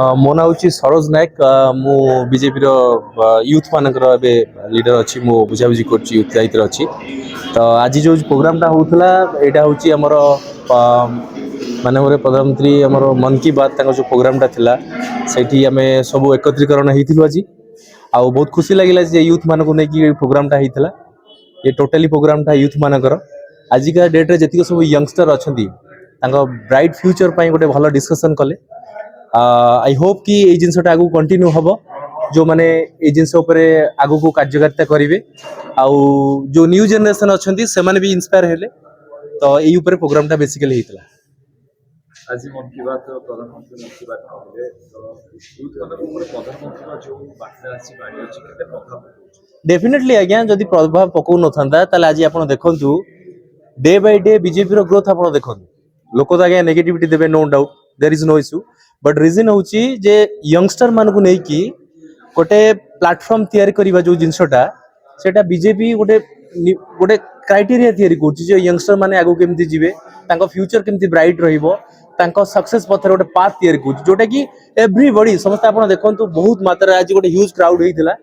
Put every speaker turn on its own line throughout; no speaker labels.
मो ना हूँ सरोज नायक मु बीजेपी यूथ मानकर ए लीडर अच्छी मु बुझाबुझी कर यूथ दायित्व अच्छी तो आज जो प्रोग्रामटा होता यहाँ हूँ आमर माननीय प्रधानमंत्री आमर मन की बात जो प्रोग्रामटा थिला सेठी आमे सब एकत्रीकरण होइथिलु आज आ बहुत खुशी लगिला यूथ मान को लेकिन प्रोग्रामटा होता ये टोटाली प्रोग्रामटा यूथ मानकर आजिका डेट्रे जी सब यंगस्टर अच्छा ब्राइट फ्यूचर पर गोटे भल डिस्कसन कले आई होप कि ये जिनसटा आगू कंटिन्यू हम जो मैंने ये जिनस आगू को कार्यकारिता करेंगे आउ जो न्यू जनरेशन अच्छा से भी इंस्पायर हेले तो यही प्रोग्रामटा बेसिकली होता
आज मन की बात प्रधानमंत्री मन की बात कहले तो यूथ ऊपर प्रधानमंत्री जो बार्ता अच्छी बाड़ी अच्छी केते प्रभाव
डेफिनेटली आज्ञा जदि प्रभाव पकौ न था आज आप देखु day by day BJP growth आप देखो लोक तो आज्ञा नेगेटिविटी देवे no doubt there is no issue but reason हूँ जे यंगस्टर मान को लेकिन गोटे प्लाटफर्म तैयारी करवा जो जिनसटा सेटा बीजेपी गोटे गोटे क्राइटेरिया तैयारी कर यंगस्टर माने आगो केमती जीवे तांको फ्यूचर केमती ब्राइट रहिबो तांको सक्सेस पथर गोटे पाथ तैयारी कर जोटा कि एवरीबॉडी समस्त आप देखो बहुत मात्रा आज गोटे ह्यूज क्राउड होता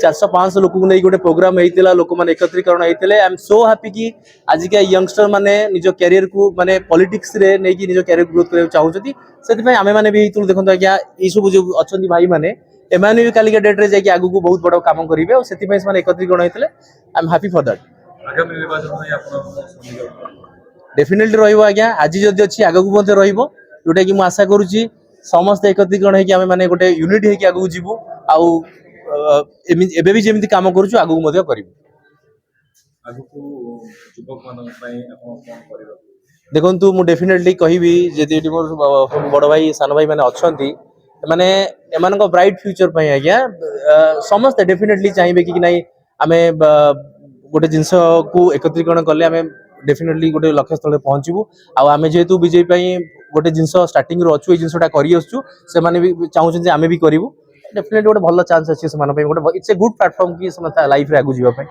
400-500 लोक नहीं गोटे प्रोग्राम होता लोक मैंने एकत्रीकरण होते आई एम सो हैप्पी कि आजिका यंगस्टर माने निज कैरियर को माने पॉलिटिक्स रे नहीं कि निज कैरियर ग्रोथ करने चाहते से आम मैंने भी देखो आज्ञा ये सब जो अच्छा भाई मैंने एमाने भी कालिका डेट रे जाके आगु को बहुत बड़ा काम करेंगे और से एकत्रीकरण होते I am happy for that
आगामी निर्वाचन में आपण
डेफिनेटली रहिबो आज्ञा आज जदि अच्छी आगु रहिबो जोटा कि आशा करुच्ची समस्त एकत्रीकरण होगी आम मैंने गोटे यूनिट होगी आगु जीवु आउ एबे भी जेमती काम करूछु आगु मध्य करिवु
आगु युवक मान पई आपण कोन करिवो
देखंतु मु डेफिनेटली कहिबी जेति मोर बड़ भाई सान भाई माने अछंती माने एमान को ब्राइट फ्यूचर पई आज्ञा समस्त डेफिनेटली चाहिबे कि नहीं आमे गोटे जिंस को एकत्रीकरण करले आमे डेफिनेटली गोटे लक्ष्य स्थल पहुंचबू आमे जेहेतु बीजेपी पई गोटे जिंस स्टार्टिंग रो अछु ए जिंसटा करि असछु से माने भी चाहू जे आमे भी करिवु डेफिनेटली गोटे भल चांस अछि से मान पई गोटे इट्स ए गुड प्लेटफॉर्म कि लाइफ रे आगु जीवा पई